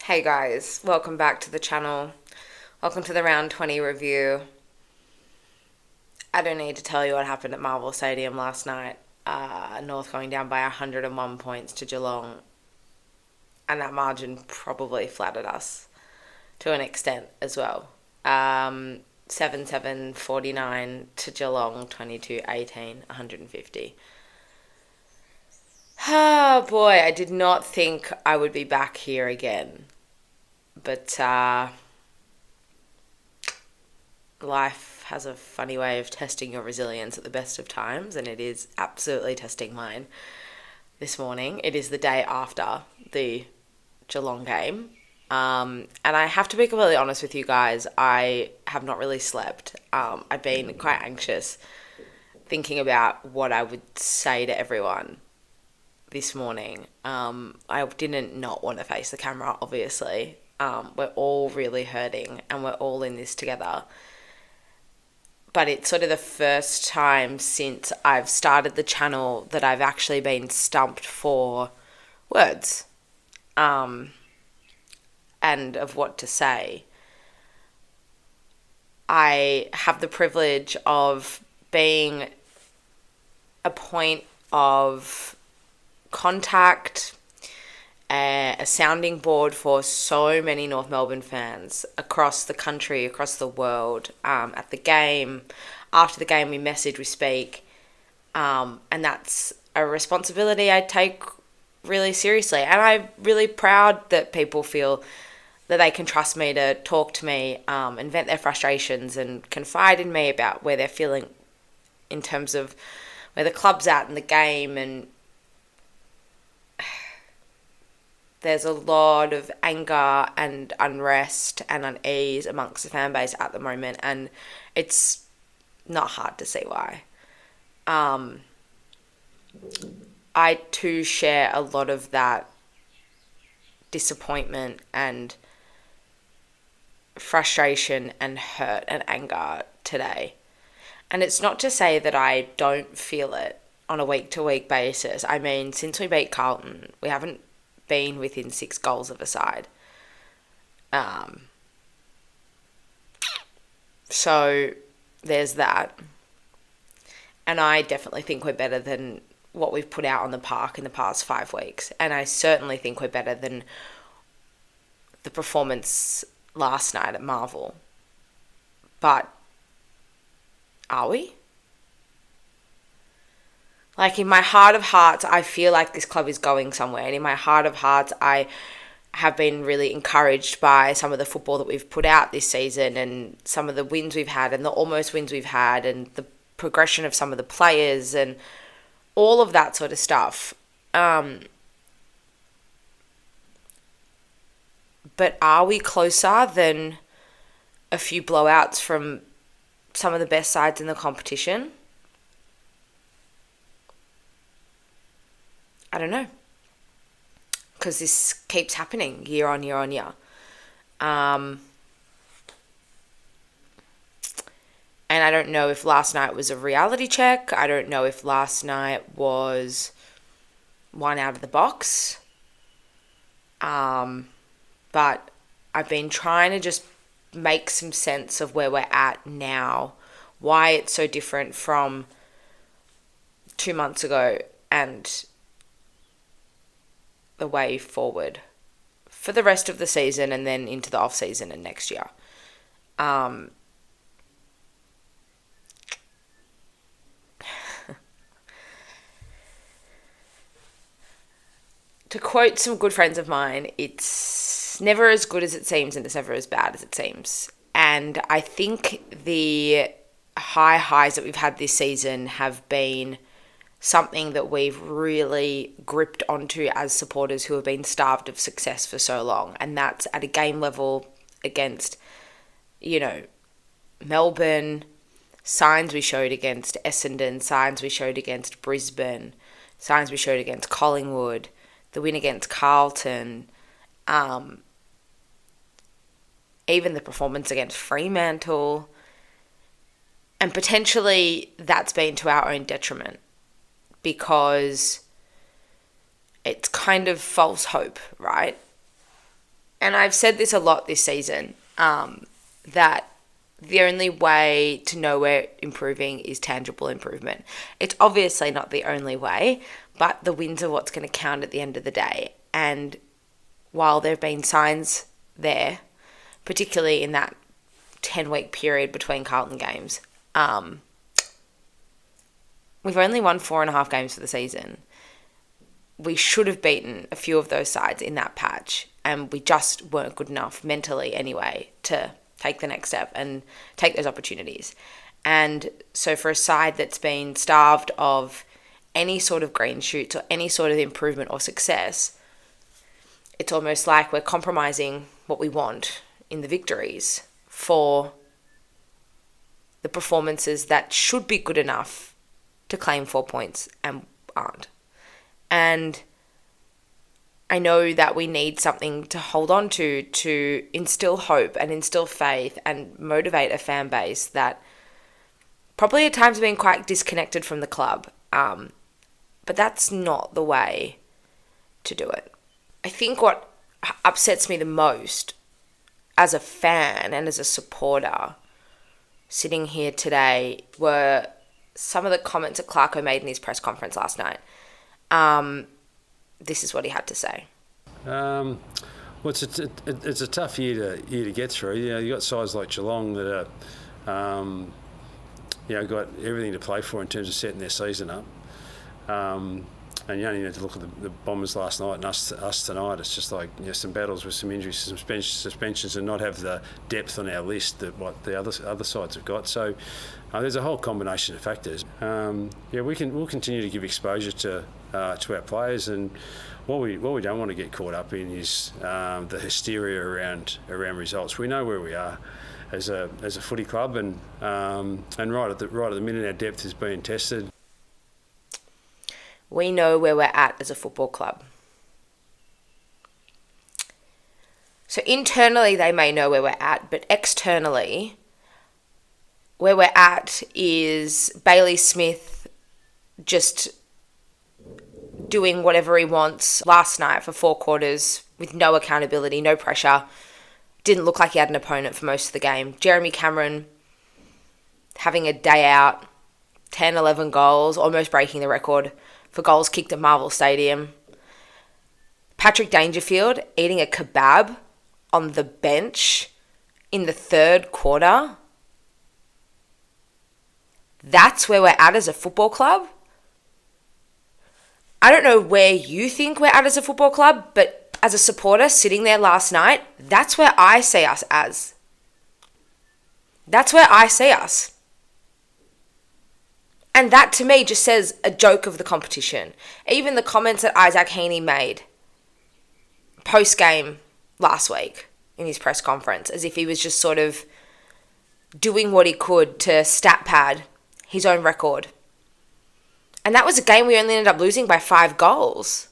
Hey guys, welcome back to the channel. Welcome to the round 20 review. I don't need to tell you what happened at Marvel Stadium last night. North going down by 101 points to Geelong, and that margin probably flattered us to an extent as well. 7-7, 49 to Geelong, 22-18, 150. Oh boy, I did not think I would be back here again. But life has a funny way of testing your resilience at the best of times, and it is absolutely testing mine this morning. It is the day after the Geelong game. And I have to be completely honest with you guys, I have not really slept. I've been quite anxious thinking about what I would say to everyone this morning. I didn't not want to face the camera, obviously. We're all really hurting and we're all in this together. But it's sort of the first time since I've started the channel that I've actually been stumped for words and of what to say. I have the privilege of being a point of contact, a sounding board for so many North Melbourne fans across the country, across the world, at the game, after the game we message, we speak, and that's a responsibility I take really seriously, and I'm really proud that people feel that they can trust me to talk to me and vent their frustrations and confide in me about where they're feeling in terms of where the club's at in the game. And there's a lot of anger and unrest and unease amongst the fan base at the moment, and it's not hard to see why. I too share a lot of that disappointment and frustration and hurt and anger today. And it's not to say that I don't feel it on a week-to-week basis. I mean, since we beat Carlton, we haven't been within 6 goals of a side. So there's that. And I definitely think we're better than what we've put out on the park in the past 5 weeks. And I certainly think we're better than the performance last night at Marvel. But are we? Like, in my heart of hearts, I feel like this club is going somewhere. And in my heart of hearts, I have been really encouraged by some of the football that we've put out this season and some of the wins we've had and the almost wins we've had and the progression of some of the players and all of that sort of stuff. But are we closer than a few blowouts from some of the best sides in the competition? I don't know. Because this keeps happening year on year on year. And I don't know if last night was a reality check. I don't know if last night was one out of the box. But I've been trying to just make some sense of where we're at now, why it's so different from 2 months ago, and the way forward for the rest of the season and then into the off season and next year. To quote some good friends of mine, it's never as good as it seems and it's never as bad as it seems. And I think the highs that we've had this season have been something that we've really gripped onto as supporters who have been starved of success for so long. And that's at a game level against, Melbourne, signs we showed against Essendon, signs we showed against Brisbane, signs we showed against Collingwood, the win against Carlton, even the performance against Fremantle. And potentially that's been to our own detriment, because it's kind of false hope, right? And I've said this a lot this season, that the only way to know we're improving is tangible improvement. It's obviously not the only way, but the wins are what's going to count at the end of the day. And while there have been signs there, particularly in that 10-week period between Carlton games, we've only won 4.5 games for the season. We should have beaten a few of those sides in that patch, and we just weren't good enough mentally anyway to take the next step and take those opportunities. And so for a side that's been starved of any sort of green shoots or any sort of improvement or success, it's almost like we're compromising what we want in the victories for the performances that should be good enough to claim 4 points and aren't. And I know that we need something to hold on to instill hope and instill faith and motivate a fan base that probably at times have been quite disconnected from the club. But that's not the way to do it. I think what upsets me the most as a fan and as a supporter sitting here today were some of the comments that Clarko made in his press conference last night. This is what he had to say. Well, it's a tough year to get through. You know, you've got sides like Geelong that are, got everything to play for in terms of setting their season up. And you only need to look at the Bombers last night and us tonight. It's just like, some battles with some injuries, some suspensions, and not have the depth on our list that what the other sides have got. So there's a whole combination of factors. We'll continue to give exposure to our players, and what we don't want to get caught up in is the hysteria around results. We know where we are as a footy club, and right at the minute our depth is being tested. We know where we're at as a football club. So internally they may know where we're at, but externally where we're at is Bailey Smith just doing whatever he wants last night for 4 quarters with no accountability, no pressure. Didn't look like he had an opponent for most of the game. Jeremy Cameron having a day out, 10, 11 goals, almost breaking the record for goals kicked at Marvel Stadium. Patrick Dangerfield eating a kebab on the bench in the 3rd quarter. That's where we're at as a football club. I don't know where you think we're at as a football club, but as a supporter sitting there last night, that's where I see us as. That's where I see us. And that to me just says a joke of the competition. Even the comments that Isaac Heaney made post-game last week in his press conference, as if he was just sort of doing what he could to stat pad his own record. And that was a game we only ended up losing by 5 goals.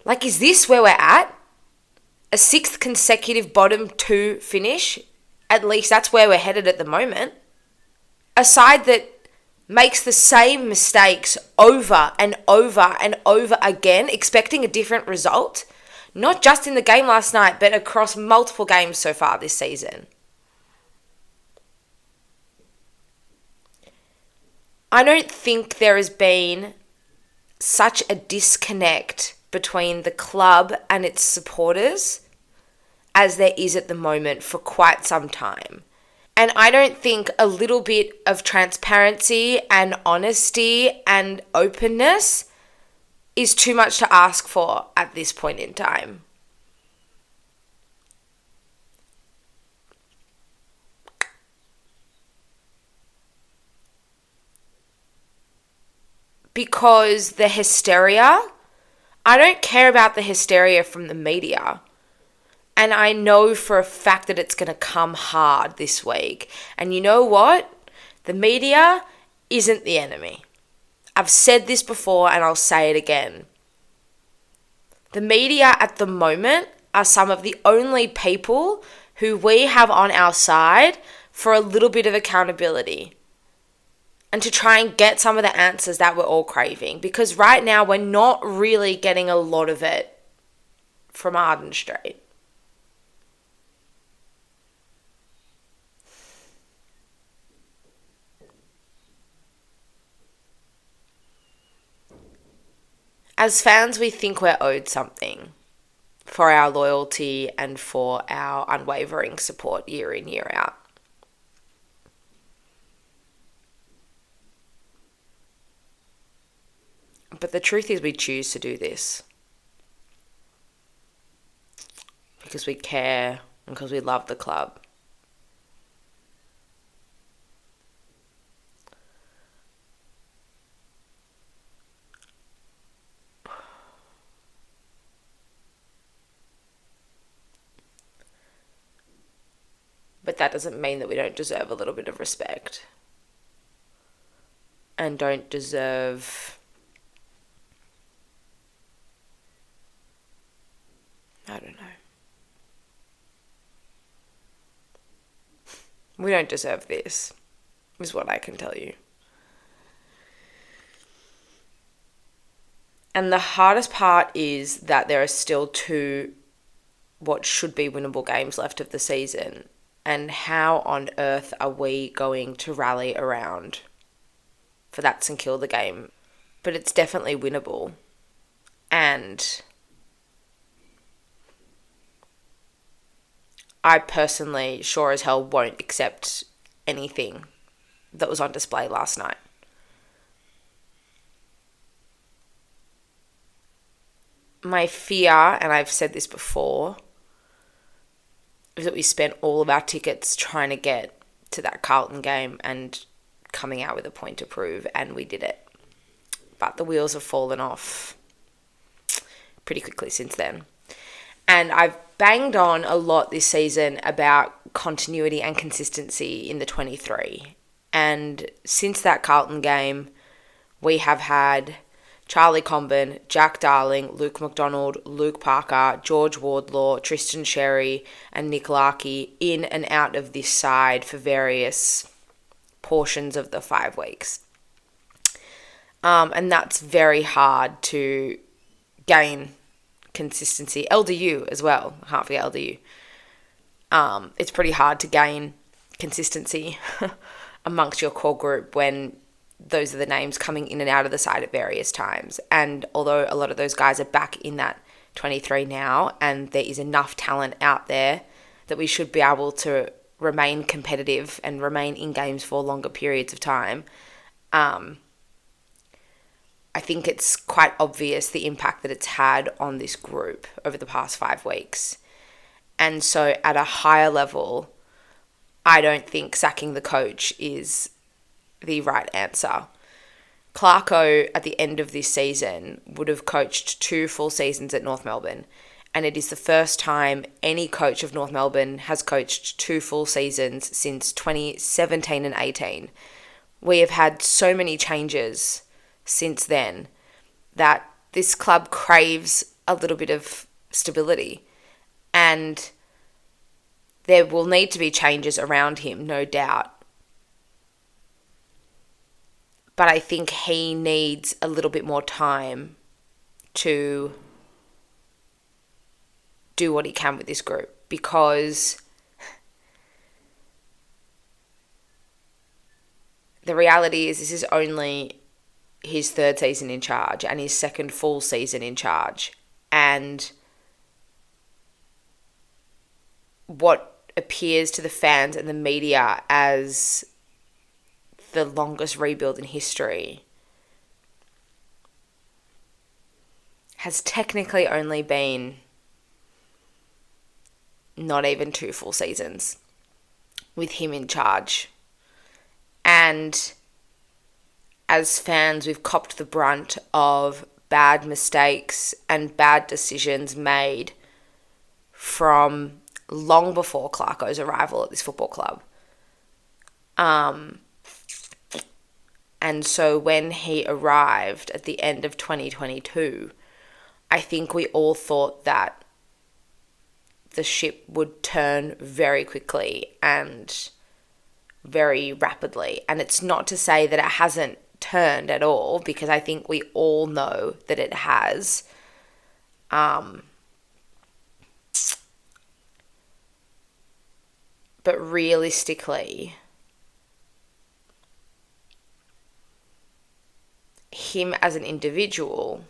Like, is this where we're at? A 6th consecutive bottom 2 finish? At least that's where we're headed at the moment. A side that makes the same mistakes over and over and over again, expecting a different result, not just in the game last night, but across multiple games so far this season. I don't think there has been such a disconnect between the club and its supporters as there is at the moment for quite some time. And I don't think a little bit of transparency and honesty and openness is too much to ask for at this point in time. Because the hysteria, I don't care about the hysteria from the media. And I know for a fact that it's going to come hard this week. And you know what? The media isn't the enemy. I've said this before and I'll say it again. The media at the moment are some of the only people who we have on our side for a little bit of accountability. And to try and get some of the answers that we're all craving. Because right now we're not really getting a lot of it. from Arden Street. As fans, we think we're owed something for our loyalty and for our unwavering support year in, year out. But the truth is we choose to do this because we care and because we love the club. But that doesn't mean that we don't deserve a little bit of respect and don't deserve, I don't know. We don't deserve this, is what I can tell you. And the hardest part is that there are still 2 what should be winnable games left of the season. And how on earth are we going to rally around for that St Kilda game? But it's definitely winnable. And I personally sure as hell won't accept anything that was on display last night. My fear, and I've said this before, is that we spent all of our tickets trying to get to that Carlton game and coming out with a point to prove, and we did it. But the wheels have fallen off pretty quickly since then. And I've banged on a lot this season about continuity and consistency in the 23. And since that Carlton game, we have had Charlie Comben, Jack Darling, Luke McDonald, Luke Parker, George Wardlaw, Tristan Sherry and Nick Larkey in and out of this side for various portions of the 5 weeks. And that's very hard to gain consistency. LDU as well. I can't forget LDU. It's pretty hard to gain consistency amongst your core group when those are the names coming in and out of the side at various times. And although a lot of those guys are back in that 23 now, and there is enough talent out there that we should be able to remain competitive and remain in games for longer periods of time, I think it's quite obvious the impact that it's had on this group over the past 5 weeks. And so at a higher level, I don't think sacking the coach is the right answer. Clarko, at the end of this season, would have coached 2 full seasons at North Melbourne, and it is the first time any coach of North Melbourne has coached 2 full seasons since 2017 and 18. We have had so many changes since then that this club craves a little bit of stability, and there will need to be changes around him, no doubt. But I think he needs a little bit more time to do what he can with this group, because the reality is this is only his 3rd season in charge and his 2nd full season in charge. And what appears to the fans and the media as the longest rebuild in history has technically only been not even 2 full seasons with him in charge. And as fans, we've copped the brunt of bad mistakes and bad decisions made from long before Clarko's arrival at this football club. And so when he arrived at the end of 2022, I think we all thought that the ship would turn very quickly and very rapidly. And it's not to say that it hasn't turned at all, because I think we all know that it has. But realistically, him as an individual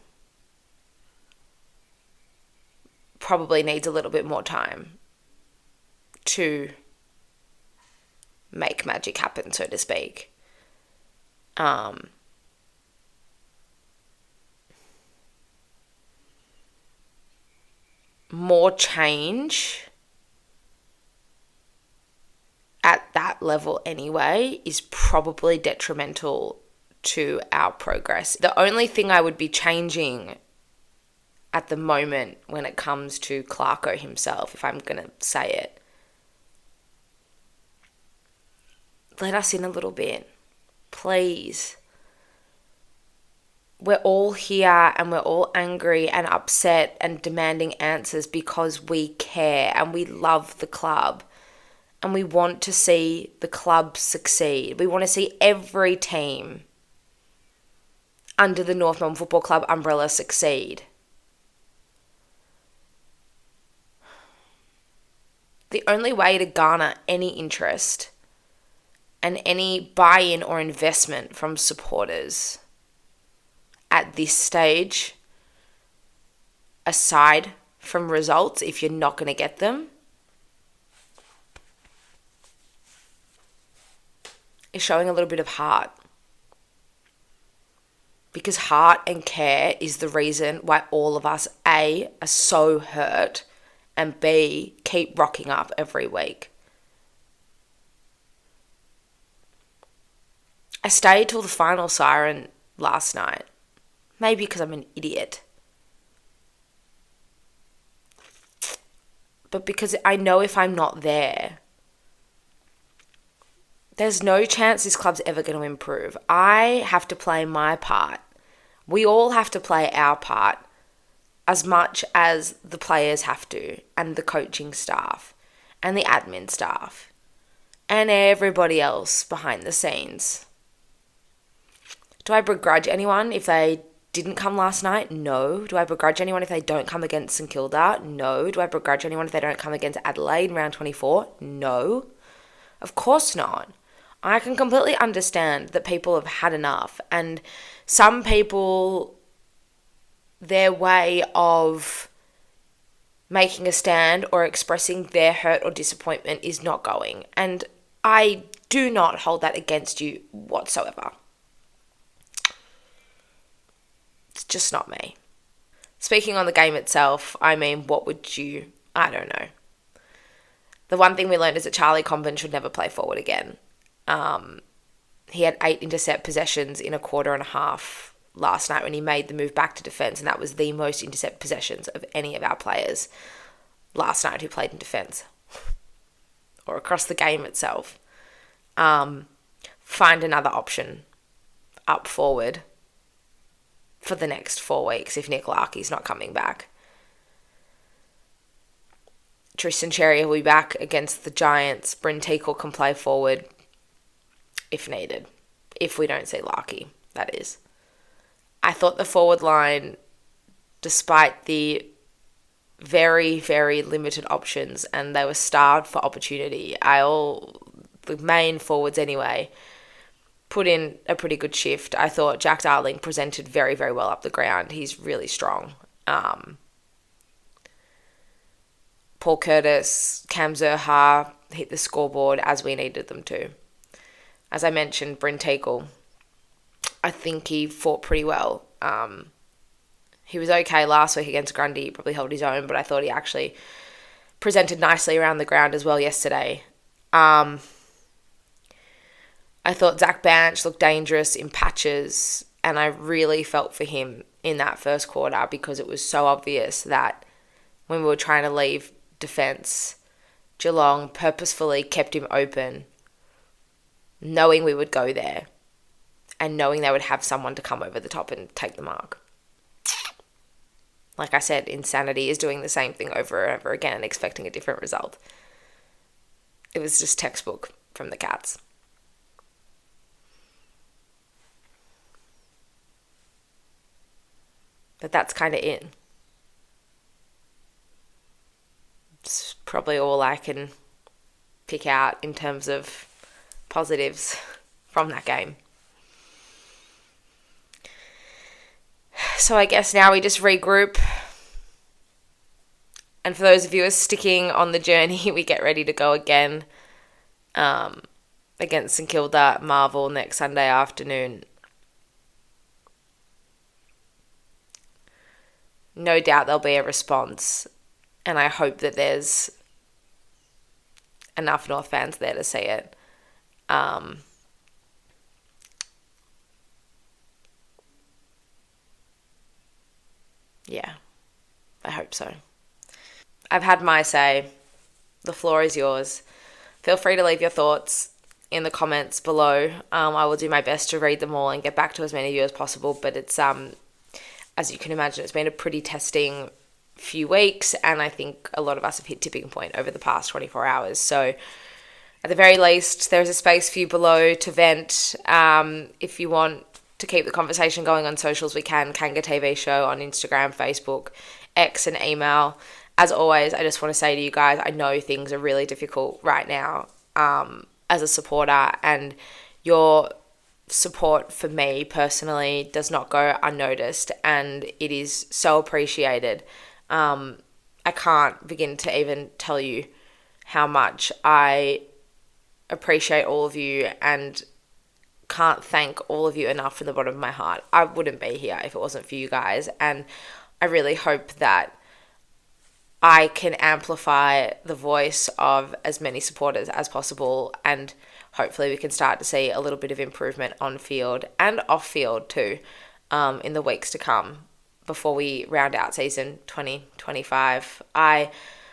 probably needs a little bit more time to make magic happen, so to speak. More change at that level anyway is probably detrimental to our progress. The only thing I would be changing at the moment when it comes to Clarko himself, if I'm going to say it, let us in a little bit, please. We're all here and we're all angry and upset and demanding answers because we care and we love the club and we want to see the club succeed. We want to see every team under the North Melbourne Football Club umbrella succeed. The only way to garner any interest and any buy-in or investment from supporters at this stage, aside from results, if you're not going to get them, is showing a little bit of heart. Because heart and care is the reason why all of us, A, are so hurt, and B, keep rocking up every week. I stayed till the final siren last night. Maybe because I'm an idiot. But because I know if I'm not there, there's no chance this club's ever going to improve. I have to play my part. We all have to play our part as much as the players have to, and the coaching staff, and the admin staff, and everybody else behind the scenes. Do I begrudge anyone if they didn't come last night? No. Do I begrudge anyone if they don't come against St Kilda? No. Do I begrudge anyone if they don't come against Adelaide in round 24? No. Of course not. I can completely understand that people have had enough, and some people, their way of making a stand or expressing their hurt or disappointment is not going. And I do not hold that against you whatsoever. It's just not me. Speaking on the game itself, I mean, what would you... I don't know. The one thing we learned is that Charlie Comben should never play forward again. He had 8 intercept possessions in a quarter and a half last night when he made the move back to defence, and that was the most intercept possessions of any of our players last night who played in defence or across the game itself. Find another option up forward for the next 4 weeks if Nick Larkey's not coming back. Tristan Cherry will be back against the Giants. Bryn Teakle can play forward if needed. If we don't see Larkey, that is. I thought the forward line, despite the very, very limited options, and they were starved for opportunity, the main forwards anyway, put in a pretty good shift. I thought Jack Darling presented very, very well up the ground. He's really strong. Paul Curtis, Cam Zurha hit the scoreboard as we needed them to. As I mentioned, Bryn Teakle, I think he fought pretty well. He was okay last week against Grundy. He probably held his own, but I thought he actually presented nicely around the ground as well yesterday. I thought Zach Banch looked dangerous in patches, and I really felt for him in that first quarter because it was so obvious that when we were trying to leave defence, Geelong purposefully kept him open, knowing we would go there and knowing they would have someone to come over the top and take the mark. Like I said, insanity is doing the same thing over and over again and expecting a different result. It was just textbook from the Cats. But that's kind of it. It's probably all I can pick out in terms of positives from that game. So I guess now we just regroup. And for those of you who are sticking on the journey, we get ready to go again against St Kilda at Marvel next Sunday afternoon. No doubt there'll be a response, and I hope that there's enough North fans there to see it. Yeah, I hope so. I've had my say. The floor is yours. Feel free to leave your thoughts in the comments below. I will do my best to read them all and get back to as many of you as possible, but it's as you can imagine, it's been a pretty testing few weeks, and I think a lot of us have hit tipping point over the past 24 hours. So at the very least, there's a space for you below to vent. If you want to keep the conversation going on socials, we can. Kanga TV show on Instagram, Facebook, X, and email. As always, I just want to say to you guys, I know things are really difficult right now as a supporter, and your support for me personally does not go unnoticed, and it is so appreciated. I can't begin to even tell you how much I appreciate all of you, and can't thank all of you enough from the bottom of my heart. I wouldn't be here if it wasn't for you guys, and I really hope that I can amplify the voice of as many supporters as possible, and hopefully we can start to see a little bit of improvement on field and off field too in the weeks to come before we round out season 2025. I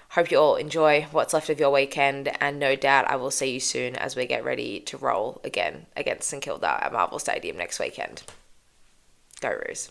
hope you all enjoy what's left of your weekend, and no doubt I will see you soon as we get ready to roll again against St Kilda at Marvel Stadium next weekend. Go Roos.